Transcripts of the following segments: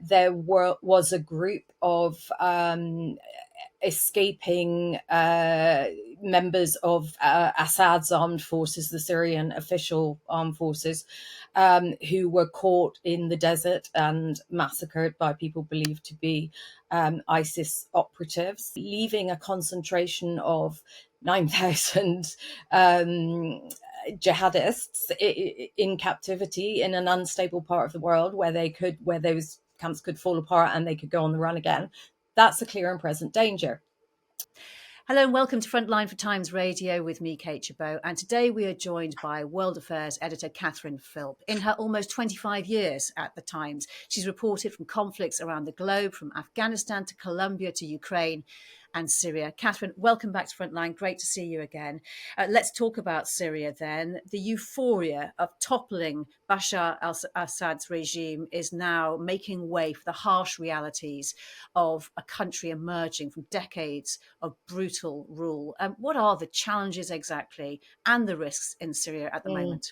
there was a group of escaping members of Assad's armed forces, the Syrian official armed forces, who were caught in the desert and massacred by people believed to be ISIS operatives, leaving a concentration of 9,000 jihadists in captivity in an unstable part of the world where those camps could fall apart and they could go on the run again. That's a clear and present danger. Hello and welcome to Frontline for Times Radio with me, Kate Gerbeau. And today we are joined by World Affairs editor Catherine Philp. In her almost 25 years at the Times, she's reported from conflicts around the globe, from Afghanistan to Colombia to Ukraine and Syria. Catherine, welcome back to Frontline. Great to see you again. Let's talk about Syria then. The euphoria of toppling Bashar al-Assad's regime is now making way for the harsh realities of a country emerging from decades of brutal rule. What are the challenges exactly and the risks in Syria at the moment?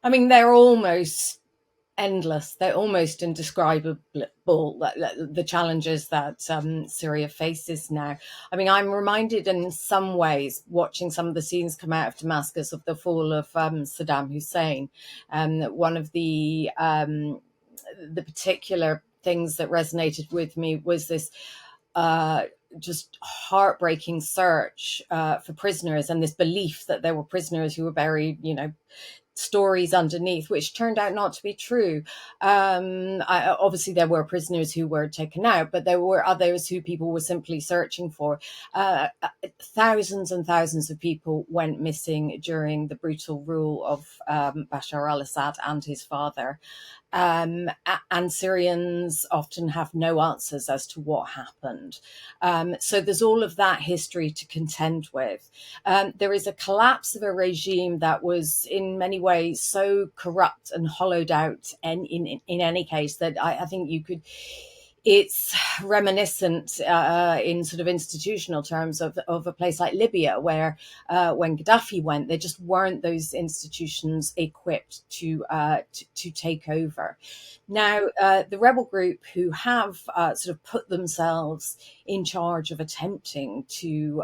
I mean, they're almost endless. They're almost indescribable, the challenges that Syria faces now. I mean, I'm reminded in some ways, watching some of the scenes come out of Damascus, of the fall of Saddam Hussein. One of the particular things that resonated with me was this just heartbreaking search for prisoners, and this belief that there were prisoners who were buried, stories underneath, which turned out not to be true. Obviously, there were prisoners who were taken out, but there were others who people were simply searching for. Thousands and thousands of people went missing during the brutal rule of Bashar al-Assad and his father. And Syrians often have no answers as to what happened. So there's all of that history to contend with. There is a collapse of a regime that was in many ways so corrupt and hollowed out, and in any case, that I think it's reminiscent in sort of institutional terms of a place like Libya, where when Gaddafi went, there just weren't those institutions equipped to take over. Now, the rebel group who have sort of put themselves in charge of attempting to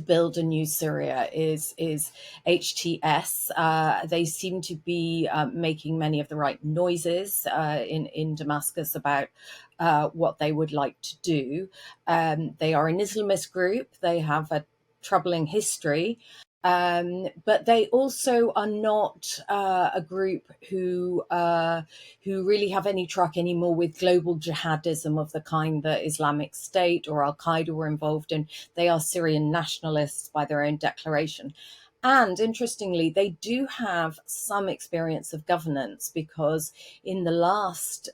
build a new Syria is HTS. They seem to be making many of the right noises in Damascus about what they would like to do. They are an Islamist group. They have a troubling history. But they also are not a group who really have any truck anymore with global jihadism of the kind that Islamic State or Al-Qaeda were involved in. They are Syrian nationalists by their own declaration. And interestingly, they do have some experience of governance, because in the last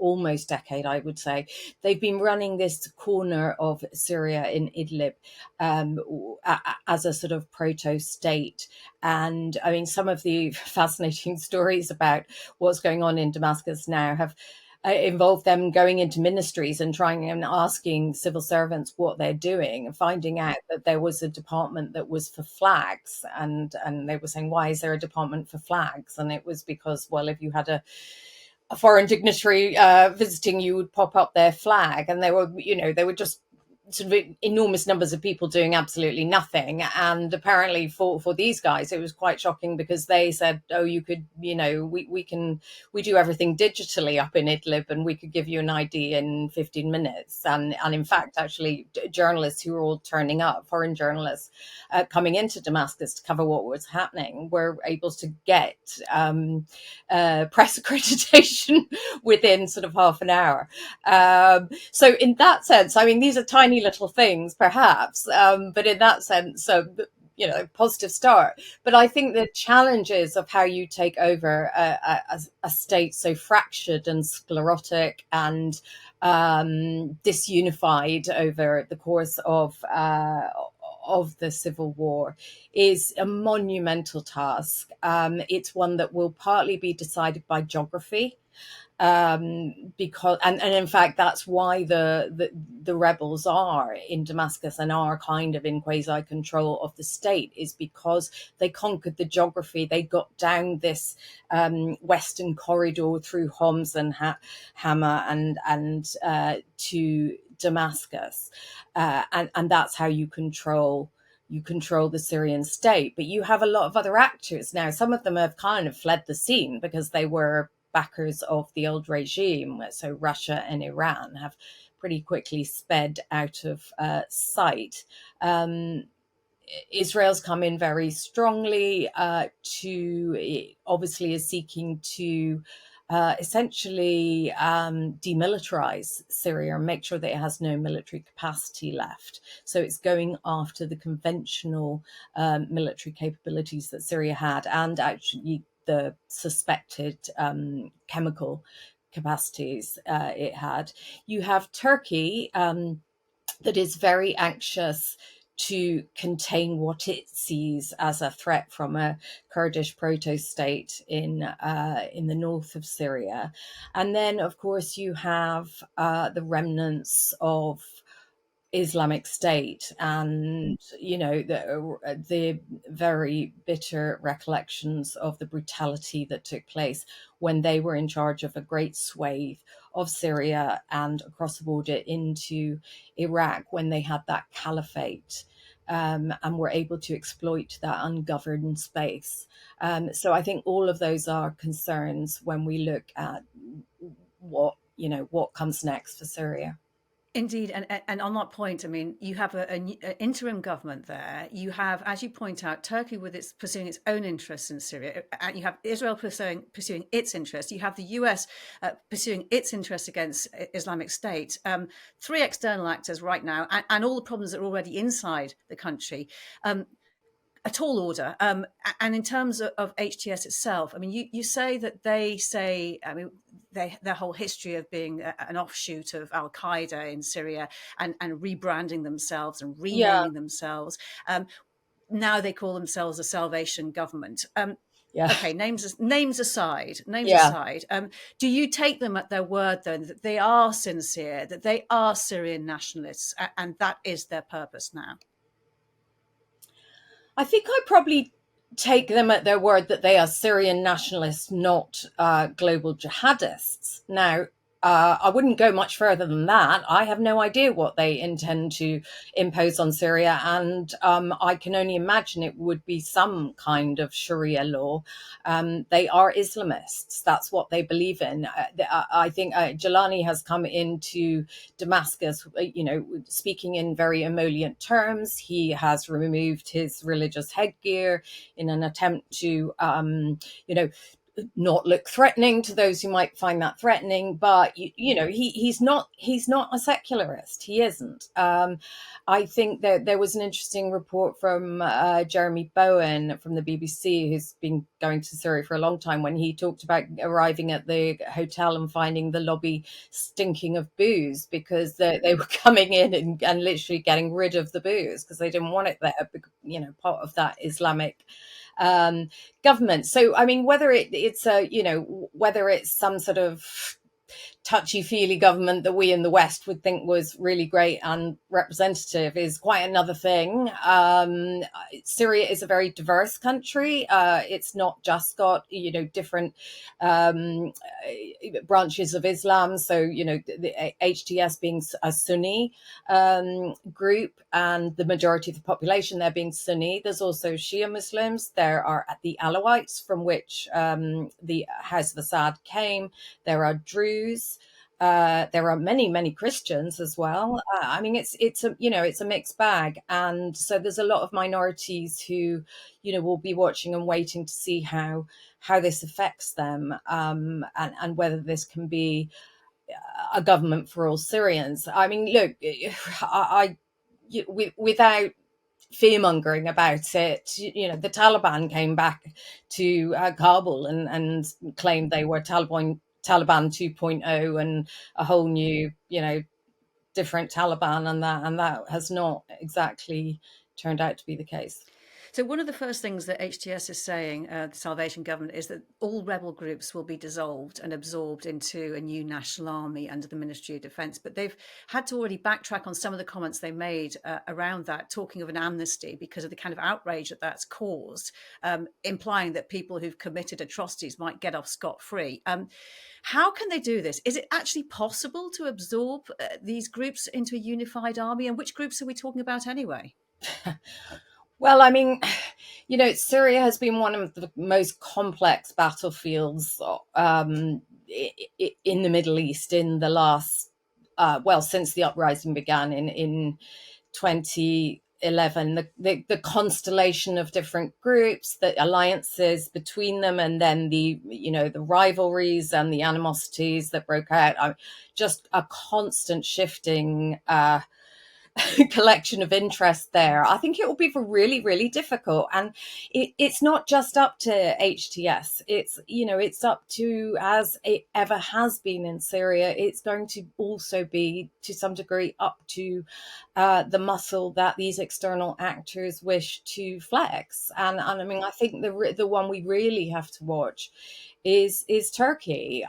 almost decade, I would say, they've been running this corner of Syria in Idlib as a sort of proto-state. And I mean, some of the fascinating stories about what's going on in Damascus now have involved them going into ministries and trying and asking civil servants what they're doing, and finding out that there was a department that was for flags. And they were saying, why is there a department for flags? And it was because, well, if you had a foreign dignitary visiting, you would pop up their flag, and they were just sort of enormous numbers of people doing absolutely nothing. And apparently for these guys, it was quite shocking, because they said, oh, you could, we do everything digitally up in Idlib, and we could give you an ID in 15 minutes. And in fact, actually, journalists who were all turning up, foreign journalists coming into Damascus to cover what was happening, were able to get press accreditation within sort of half an hour. So in that sense, I mean, these are tiny little things, perhaps, but in that sense, positive start. But I think the challenges of how you take over a state so fractured and sclerotic and disunified over the course of the civil war is a monumental task. It's one that will partly be decided by geography. because and in fact that's why the rebels are in Damascus and are kind of in quasi control of the state, is because they conquered the geography. They got down this western corridor through Homs and Hama and to Damascus, and that's how you control the Syrian state. But you have a lot of other actors now. Some of them have kind of fled the scene because they were backers of the old regime. So Russia and Iran have pretty quickly sped out of sight. Israel's come in very strongly obviously is seeking to essentially demilitarize Syria and make sure that it has no military capacity left. So it's going after the conventional military capabilities that Syria had, and actually the suspected chemical capacities it had. You have Turkey that is very anxious to contain what it sees as a threat from a Kurdish proto-state in the north of Syria. And then, of course, you have the remnants of Islamic State, and the very bitter recollections of the brutality that took place when they were in charge of a great swathe of Syria and across the border into Iraq, when they had that caliphate and were able to exploit that ungoverned space. So I think all of those are concerns when we look at what comes next for Syria. Indeed, and on that point, I mean, you have an interim government there. You have, as you point out, Turkey with its pursuing its own interests in Syria, and you have Israel pursuing its interests. You have the US pursuing its interests against Islamic State. Three external actors right now, and all the problems that are already inside the country. A tall order. And in terms of HTS itself, I mean, you say that they say, I mean, their whole history of being an offshoot of Al Qaeda in Syria and rebranding themselves and renaming themselves. Now they call themselves a salvation government. Okay, names aside, do you take them at their word then, that they are sincere, that they are Syrian nationalists, and that is their purpose now? I think I probably take them at their word that they are Syrian nationalists, not global jihadists. Now, I wouldn't go much further than that. I have no idea what they intend to impose on Syria, and I can only imagine it would be some kind of Sharia law. They are Islamists. That's what they believe in. I think Jalani has come into Damascus, speaking in very emollient terms. He has removed his religious headgear in an attempt to, not look threatening to those who might find that threatening, but he's not a secularist. He isn't. I think that there was an interesting report from Jeremy Bowen from the BBC, who's been going to Syria for a long time, when he talked about arriving at the hotel and finding the lobby stinking of booze, because they were coming in and literally getting rid of the booze because they didn't want it there, part of that Islamic government. So, I mean, whether it's some sort of touchy-feely government that we in the West would think was really great and representative is quite another thing. Syria is a very diverse country. It's not just got, different branches of Islam. So, the HTS being a Sunni group, and the majority of the population there being Sunni. There's also Shia Muslims. There are the Alawites, from which the House of Assad came. There are Druze. There are many Christians as well. I mean, it's a mixed bag, and so there's a lot of minorities who, will be watching and waiting to see how this affects them, and whether this can be a government for all Syrians. I mean, look, without fear mongering about it, the Taliban came back to Kabul and claimed they were Taliban 2.0 and a whole new, different Taliban, and that has not exactly turned out to be the case. So one of the first things that HTS is saying, the Salvation Government, is that all rebel groups will be dissolved and absorbed into a new national army under the Ministry of Defence. But they've had to already backtrack on some of the comments they made around that, talking of an amnesty because of the kind of outrage that that's caused, implying that people who've committed atrocities might get off scot-free. How can they do this? Is it actually possible to absorb these groups into a unified army? And which groups are we talking about anyway? Well, I mean, Syria has been one of the most complex battlefields in the Middle East in the last, since the uprising began in 2011. The constellation of different groups, the alliances between them, and then the rivalries and the animosities that broke out. Just a constant shifting collection of interest there. I think it will be really, really difficult. And it's not just up to HTS. It's up to, as it ever has been in Syria, it's going to also be, to some degree, up to the muscle that these external actors wish to flex. And I mean, I think the one we really have to watch is Turkey.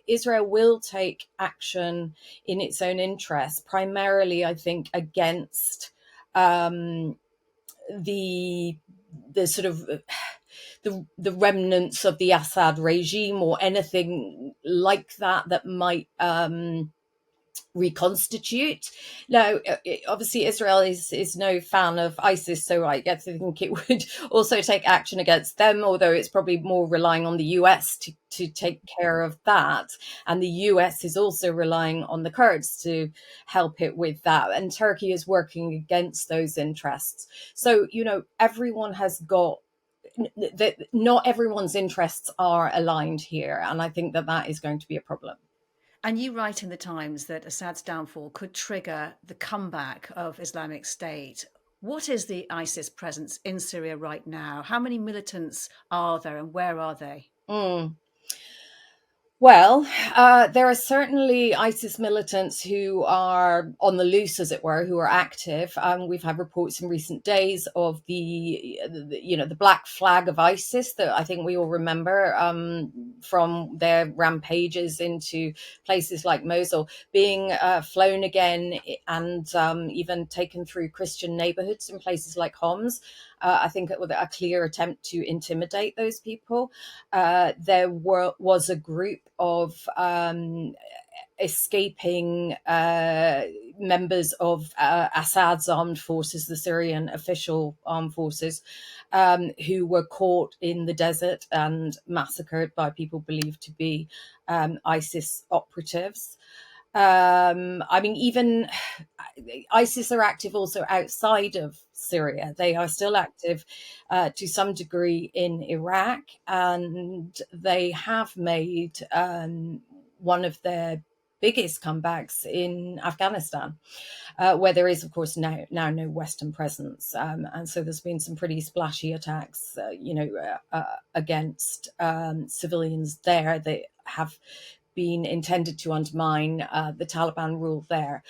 Israel will take action in its own interest, primarily, I think, against the sort of the remnants of the Assad regime, or anything like that might reconstitute. Now, obviously, Israel is no fan of ISIS, so I guess I think it would also take action against them, although it's probably more relying on the US to take care of that. And the US is also relying on the Kurds to help it with that. And Turkey is working against those interests. So, everyone has got that. Not everyone's interests are aligned here. And I think that is going to be a problem. And you write in the Times that Assad's downfall could trigger the comeback of Islamic State. What is the ISIS presence in Syria right now? How many militants are there, and where are they? Well, there are certainly ISIS militants who are on the loose, as it were, who are active. We've had reports in recent days of the black flag of ISIS that I think we all remember from their rampages into places like Mosul, being flown again and even taken through Christian neighborhoods in places like Homs. I think it was a clear attempt to intimidate those people. There was a group of escaping members of Assad's armed forces, the Syrian official armed forces, who were caught in the desert and massacred by people believed to be ISIS operatives. Even ISIS are active also outside of Syria. They are still active to some degree in Iraq, and they have made one of their biggest comebacks in Afghanistan, where there is, of course, now no Western presence. And so there's been some pretty splashy attacks, against civilians there that have been intended to undermine the Taliban rule there.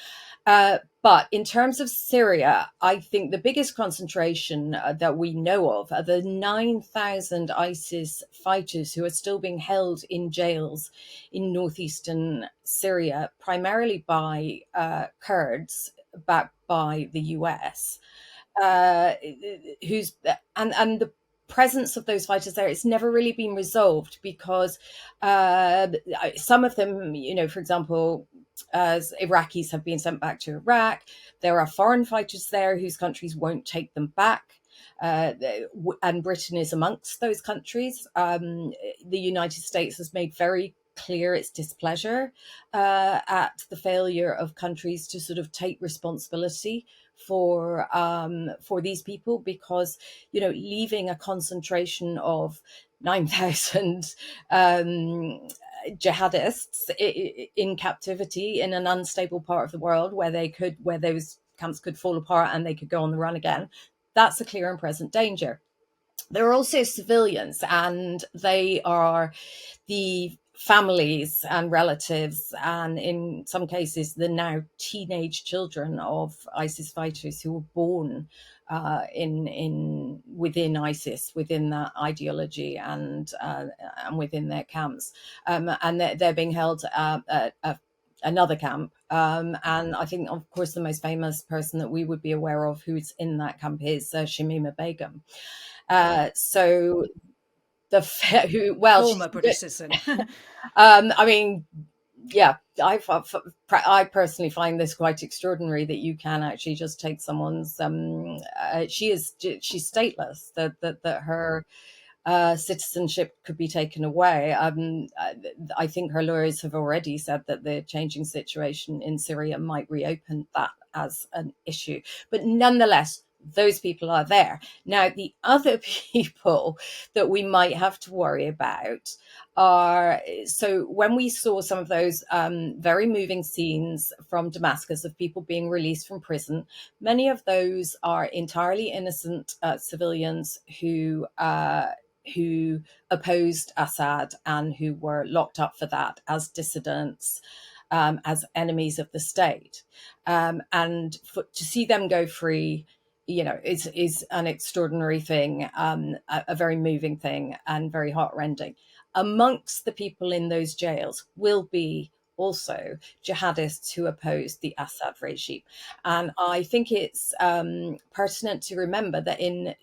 But in terms of Syria, I think the biggest concentration that we know of are the 9,000 ISIS fighters who are still being held in jails in northeastern Syria, primarily by Kurds backed by the US, who's and the presence of those fighters there, it's never really been resolved because some of them, for example, as Iraqis have been sent back to Iraq, there are foreign fighters there whose countries won't take them back. And Britain is amongst those countries. The United States has made very clear its displeasure at the failure of countries to sort of take responsibility for these people, because leaving a concentration of 9,000 jihadists in captivity in an unstable part of the world where those camps could fall apart and they could go on the run again, that's a clear and present danger. There are also civilians, and they are the families and relatives, and in some cases the now teenage children of ISIS fighters who were born in within ISIS, within that ideology, and within their camps, and they're being held at another camp. And I think, of course, the most famous person that we would be aware of who's in that camp is Shamima Begum. So who, well, Former British citizen. I mean, yeah, I personally find this quite extraordinary that you can actually just take someone's. She's stateless. That her citizenship could be taken away. I think her lawyers have already said that the changing situation in Syria might reopen that as an issue. But nonetheless, those people are there. Now, the other people that we might have to worry about are, so when we saw some of those very moving scenes from Damascus of people being released from prison, many of those are entirely innocent civilians who opposed Assad and who were locked up for that as dissidents, as enemies of the state. And to see them go free, is an extraordinary thing, a very moving thing, and very heartrending. Amongst the people in those jails will be also jihadists who opposed the Assad regime. And I think it's pertinent to remember that in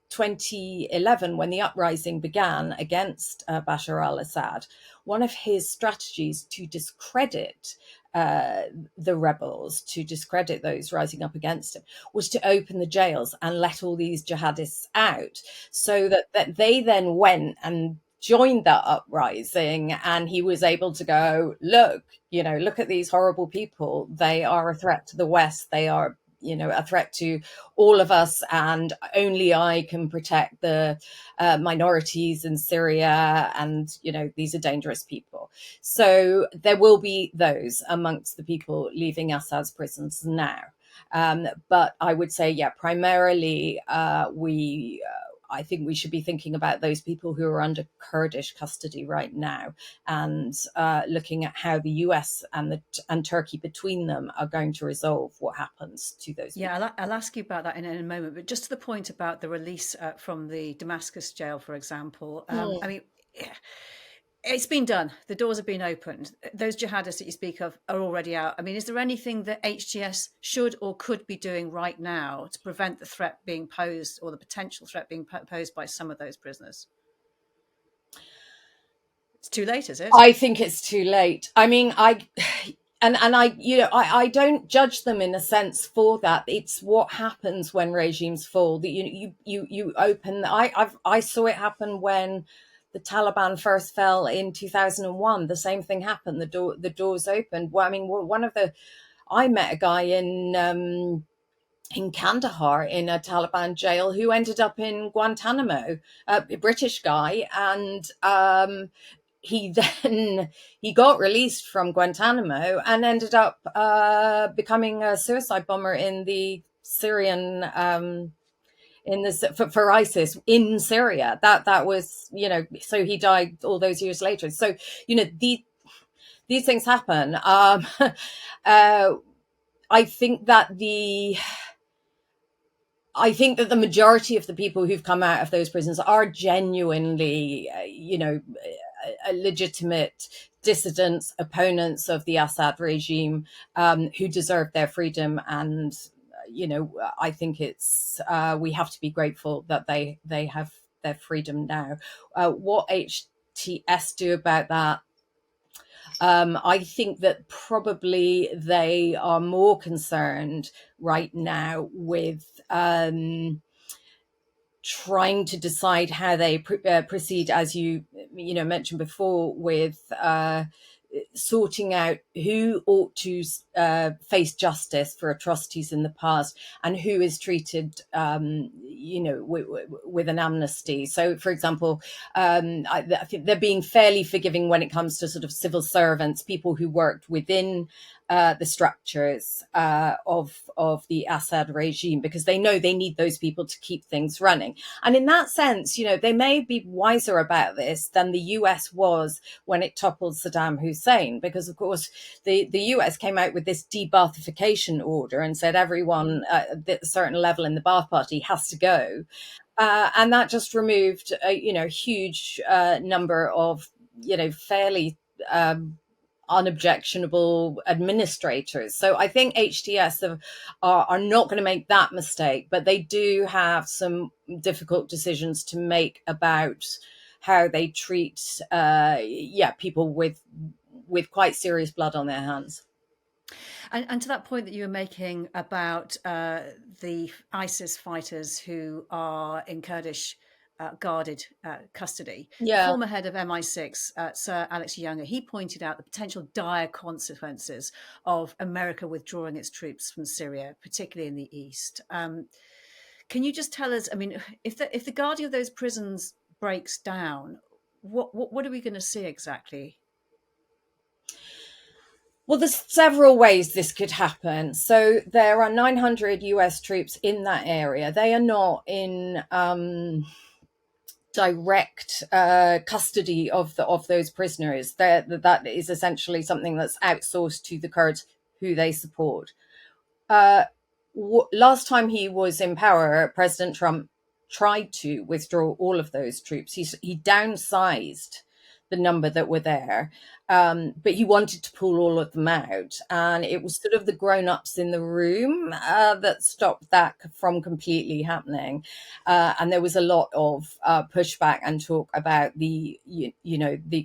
2011, when the uprising began against Bashar al-Assad, one of his strategies to discredit the rebels, to discredit those rising up against him, was to open the jails and let all these jihadists out, so that they then went and joined that uprising, and he was able to go, look at these horrible people. They are a threat to the West. They are a threat to all of us, and only I can protect the minorities in Syria, and these are dangerous people. So there will be those amongst the people leaving Assad's prisons now. But I would say, primarily I think we should be thinking about those people who are under Kurdish custody right now, and looking at how the US and Turkey between them are going to resolve what happens to those people. Yeah, I'll ask you about that in a moment. But just to the point about the release from the Damascus jail, for example, I mean, it's been done. The doors have been opened. Those jihadists that you speak of are already out. I mean, is there anything that HTS should or could be doing right now to prevent the threat being posed, or the potential threat being posed by some of those prisoners? It's too late, is it? I think it's too late. I mean, I don't judge them in a sense for that. It's what happens when regimes fall. That you open. I saw it happen when the Taliban first fell in 2001. The same thing happened. The doors opened. Well, I mean, I met a guy in Kandahar in a Taliban jail who ended up in Guantanamo, a British guy, and he got released from Guantanamo and ended up becoming a suicide bomber in the Syrian for ISIS in Syria. That was, so he died all those years later. So these things happen. I think that the majority of the people who've come out of those prisons are genuinely, legitimate dissidents, opponents of the Assad regime, who deserve their freedom. And, I think it's we have to be grateful that they have their freedom now. What HTS do about that? I think that probably they are more concerned right now with trying to decide how they proceed, as you mentioned before, with sorting out who ought to face justice for atrocities in the past and who is treated, with an amnesty. So, for example, I think they're being fairly forgiving when it comes to sort of civil servants, people who worked within the structures of the Assad regime, because they know they need those people to keep things running. And in that sense, they may be wiser about this than the US was when it toppled Saddam Hussein, because of course the US came out with this de-Baathification order and said everyone at a certain level in the Baath party has to go. And that just removed a huge number of fairly unobjectionable administrators. So I think HTS are not going to make that mistake, but they do have some difficult decisions to make about how they treat people with quite serious blood on their hands. And to that point that you were making about the ISIS fighters who are in Kurdish guarded custody, the former head of MI6, Sir Alex Younger, he pointed out the potential dire consequences of America withdrawing its troops from Syria, particularly in the east. Can you just tell us, I mean, if the guarding of those prisons breaks down, what are we going to see exactly? Well, there's several ways this could happen. So there are 900 US troops in that area. They are not in direct custody of those prisoners. That is essentially something that's outsourced to the Kurds who they support. Last time he was in power, President Trump tried to withdraw all of those troops. He downsized the number that were there, but he wanted to pull all of them out. And it was sort of the grown-ups in the room that stopped that from completely happening. And there was a lot of pushback and talk about the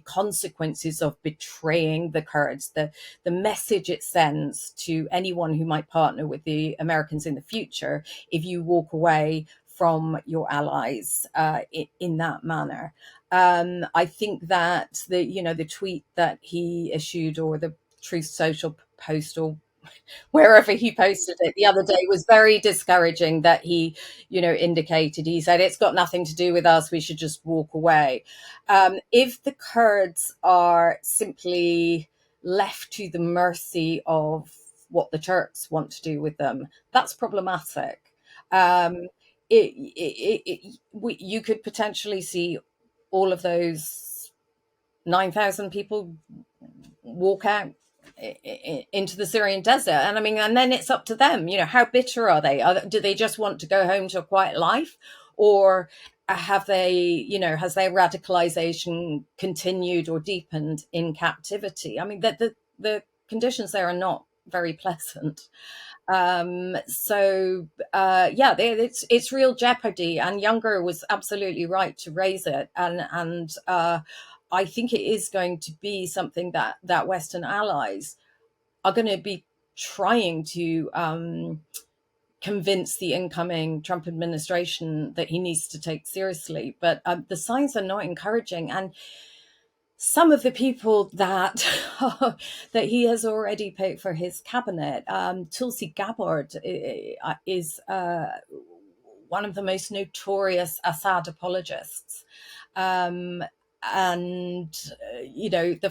consequences of betraying the Kurds, the message it sends to anyone who might partner with the Americans in the future if you walk away from your allies in that manner. I think that the tweet that he issued, or the Truth Social post, or wherever he posted it the other day, was very discouraging. That he indicated, he said, it's got nothing to do with us, we should just walk away. If the Kurds are simply left to the mercy of what the Turks want to do with them, that's problematic. You could potentially see all of those 9,000 people walk out into the Syrian desert. And I mean, and then it's up to them, how bitter are they? Do they just want to go home to a quiet life? Or have they, has their radicalization continued or deepened in captivity? I mean, the conditions there are not very pleasant. It's real jeopardy, and Younger was absolutely right to raise it. And I think it is going to be something that Western allies are going to be trying to convince the incoming Trump administration that he needs to take seriously. But the signs are not encouraging. And some of the people that that he has already picked for his cabinet, Tulsi Gabbard is one of the most notorious Assad apologists. The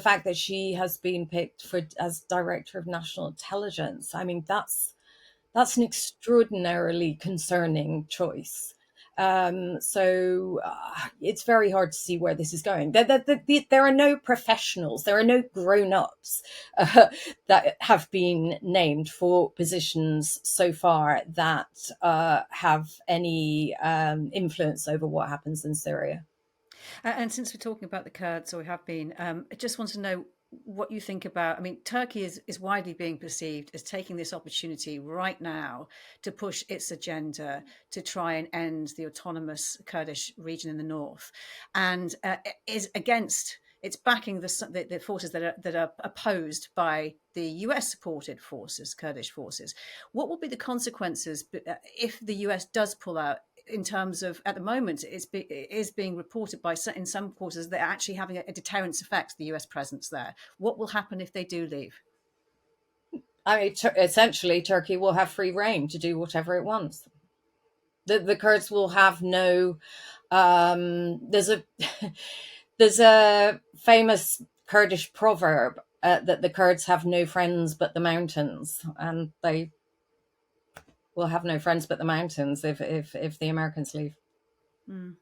fact that she has been picked as director of national intelligence, I mean, that's an extraordinarily concerning choice. It's very hard to see where this is going. There are no professionals, there are no grown-ups that have been named for positions so far that have any influence over what happens in Syria. And since we're talking about the Kurds, or we have been, I just want to know what you think about, I mean, Turkey is widely being perceived as taking this opportunity right now to push its agenda to try and end the autonomous Kurdish region in the north, and is against, it's backing the forces that are opposed by the US supported forces, Kurdish forces. What will be the consequences if the US does pull out in terms of, at the moment, it is being reported in some quarters that they're actually having a deterrence effect, the US presence there. What will happen if they do leave? I mean, essentially, Turkey will have free reign to do whatever it wants. The Kurds will have no. There's a there's a famous Kurdish proverb that the Kurds have no friends but the mountains, and they will have no friends but the mountains if the Americans leave. Mm.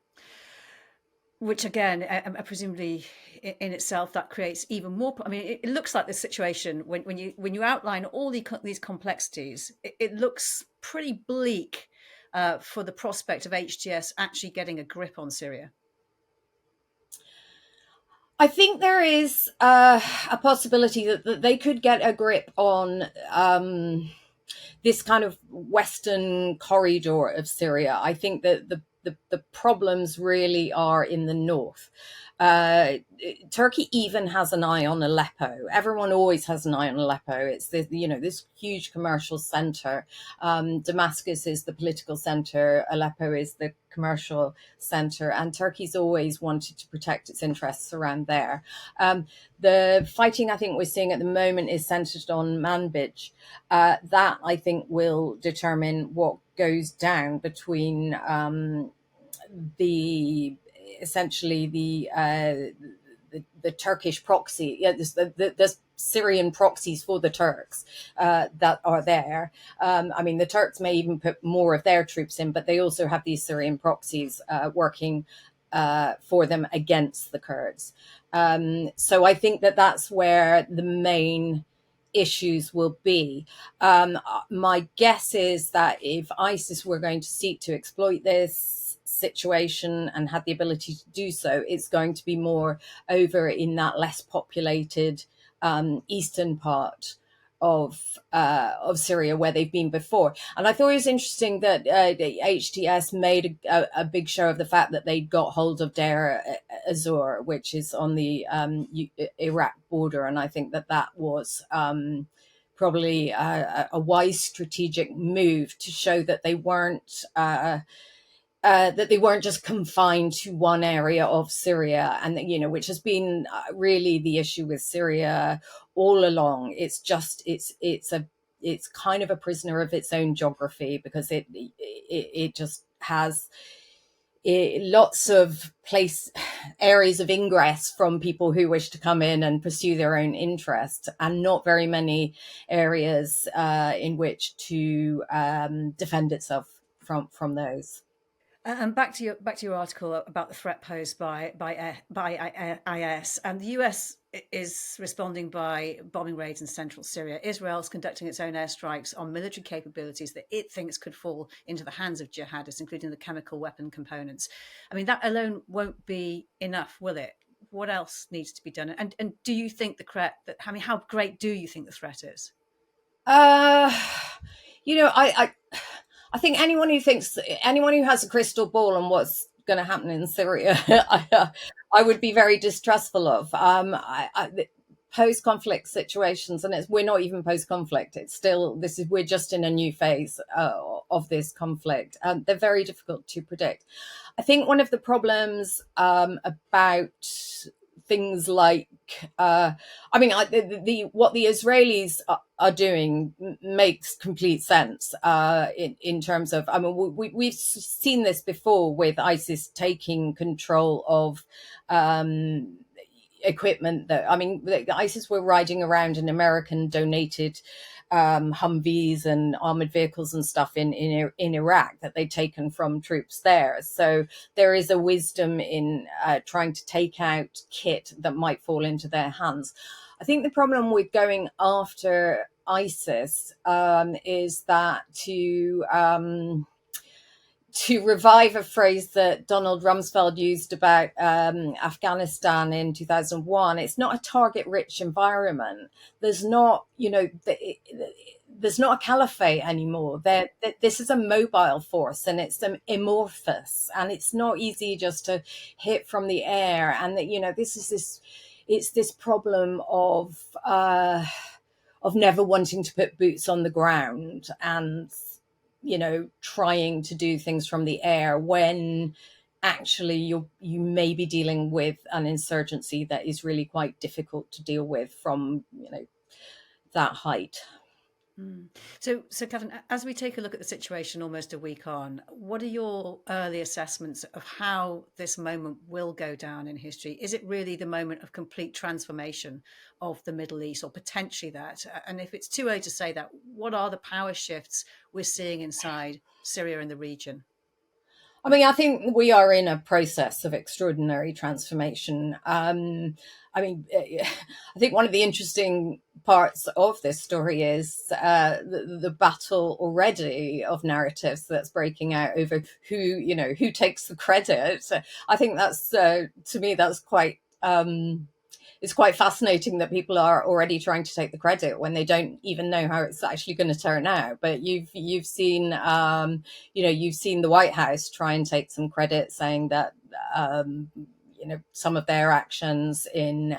Which again, presumably in itself, that creates even more. I mean, it looks like the situation when you outline all these complexities, it looks pretty bleak for the prospect of HTS actually getting a grip on Syria. I think there is a possibility that they could get a grip on this kind of western corridor of Syria. I think that the problems really are in the north. Turkey even has an eye on Aleppo. Everyone always has an eye on Aleppo. It's this huge commercial center. Damascus is the political center. Aleppo is the commercial center, and Turkey's always wanted to protect its interests around there. The fighting I think we're seeing at the moment is centered on Manbij. That I think will determine what goes down between the essentially the Turkish proxy, the Syrian proxies for the Turks that are there. I mean, the Turks may even put more of their troops in, but they also have these Syrian proxies working for them against the Kurds. So I think that that's where the main issues will be. My guess is that if ISIS were going to seek to exploit this situation and had the ability to do so, it's going to be more over in that less populated eastern part of Syria where they've been before. And I thought it was interesting that the HTS made a big show of the fact that they got hold of Deir Azor, which is on the Iraq border, and I think that was probably a wise strategic move to show that they weren't just confined to one area of Syria, and which has been really the issue with Syria all along. It's kind of a prisoner of its own geography, because it just has lots of areas of ingress from people who wish to come in and pursue their own interests, and not very many areas in which to defend itself from those. And back to your article about the threat posed by IS, and the US is responding by bombing raids in central Syria. Israel's conducting its own airstrikes on military capabilities that it thinks could fall into the hands of jihadists, including the chemical weapon components. I mean, that alone won't be enough, will it? What else needs to be done? And do you think how great do you think the threat is? I think anyone who has a crystal ball on what's going to happen in Syria, I would be very distrustful of. Post-conflict situations, and we're not even post-conflict. It's still we're just in a new phase of this conflict. They're very difficult to predict. I think one of the problems about things like what the Israelis are doing makes complete sense in terms of, we've seen this before with ISIS taking control of equipment ISIS were riding around in American donated Humvees and armored vehicles and stuff in Iraq that they'd taken from troops there. So there is a wisdom in trying to take out kit that might fall into their hands. I think the problem with going after ISIS is that to revive a phrase that Donald Rumsfeld used about Afghanistan in 2001, it's not a target-rich environment. There's not a caliphate anymore. This is a mobile force, and it's amorphous, and it's not easy just to hit from the air. And it's this problem of never wanting to put boots on the ground, and trying to do things from the air when actually you may be dealing with an insurgency that is really quite difficult to deal with from that height. So, Catherine, as we take a look at the situation almost a week on, what are your early assessments of how this moment will go down in history? Is it really the moment of complete transformation of the Middle East, or potentially that? And if it's too early to say that, what are the power shifts we're seeing inside Syria and the region? I mean, I think we are in a process of extraordinary transformation. I think one of the interesting parts of this story is the battle already of narratives that's breaking out over who takes the credit. I think that's to me that's quite. It's quite fascinating that people are already trying to take the credit when they don't even know how it's actually going to turn out. But you've seen you've seen the White House try and take some credit, saying that some of their actions in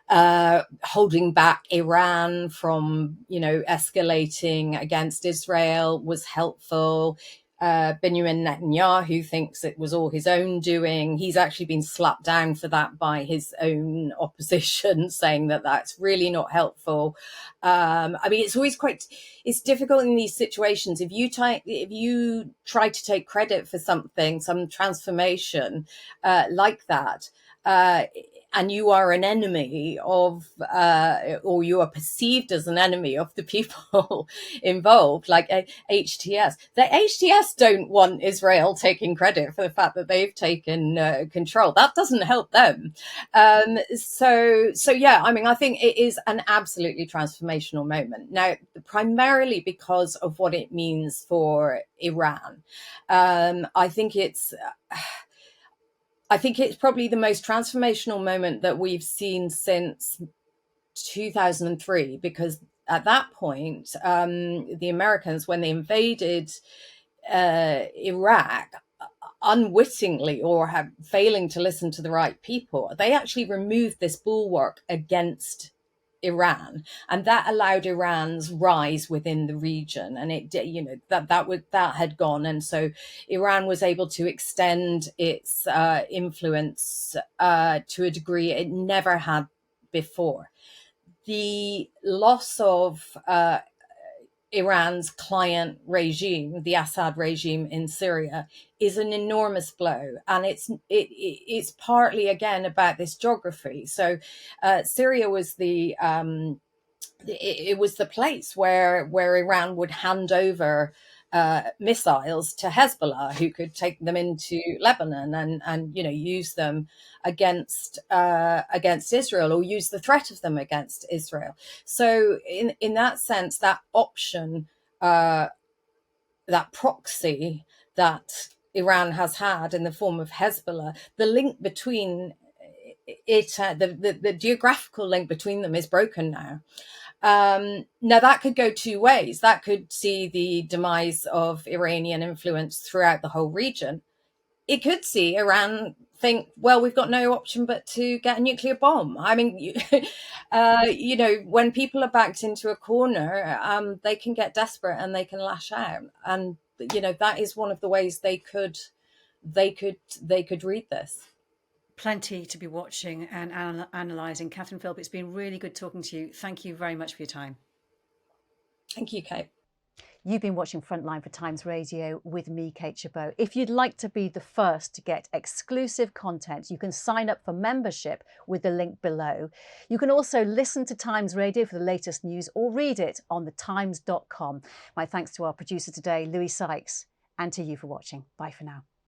holding back Iran from escalating against Israel was helpful. Benjamin Netanyahu thinks it was all his own doing. He's actually been slapped down for that by his own opposition, saying that that's really not helpful. It's always it's difficult in these situations. If you try to take credit for something, some transformation like that, and you are an enemy of, or you are perceived as an enemy of the people involved, like HTS. The HTS don't want Israel taking credit for the fact that they've taken control. That doesn't help them. So yeah, I think it is an absolutely transformational moment. Now, primarily because of what it means for Iran. I think it's probably the most transformational moment that we've seen since 2003, because at that point, the Americans, when they invaded Iraq, unwittingly or failing to listen to the right people, they actually removed this bulwark against Iran, and that allowed Iran's rise within the region, and it that had gone, and so Iran was able to extend its influence to a degree it never had before. The loss of Iran's client regime, the Assad regime in Syria, is an enormous blow, and it's partly again about this geography. So, Syria was it was the place where Iran would hand over missiles to Hezbollah, who could take them into Lebanon and use them against Israel, or use the threat of them against Israel. So in that sense, that option, that proxy that Iran has had in the form of Hezbollah, the link between the geographical link between them is broken now. Now, that could go two ways. That could see the demise of Iranian influence throughout the whole region. It could see Iran think, well, we've got no option but to get a nuclear bomb. When people are backed into a corner, they can get desperate and they can lash out. And, that is one of the ways they could read this. Plenty to be watching and analysing. Catherine Philp, it's been really good talking to you. Thank you very much for your time. Thank you, Kate. You've been watching Frontline for Times Radio with me, Kate Gerbeau. If you'd like to be the first to get exclusive content, you can sign up for membership with the link below. You can also listen to Times Radio for the latest news or read it on thetimes.com. My thanks to our producer today, Louis Sykes, and to you for watching. Bye for now.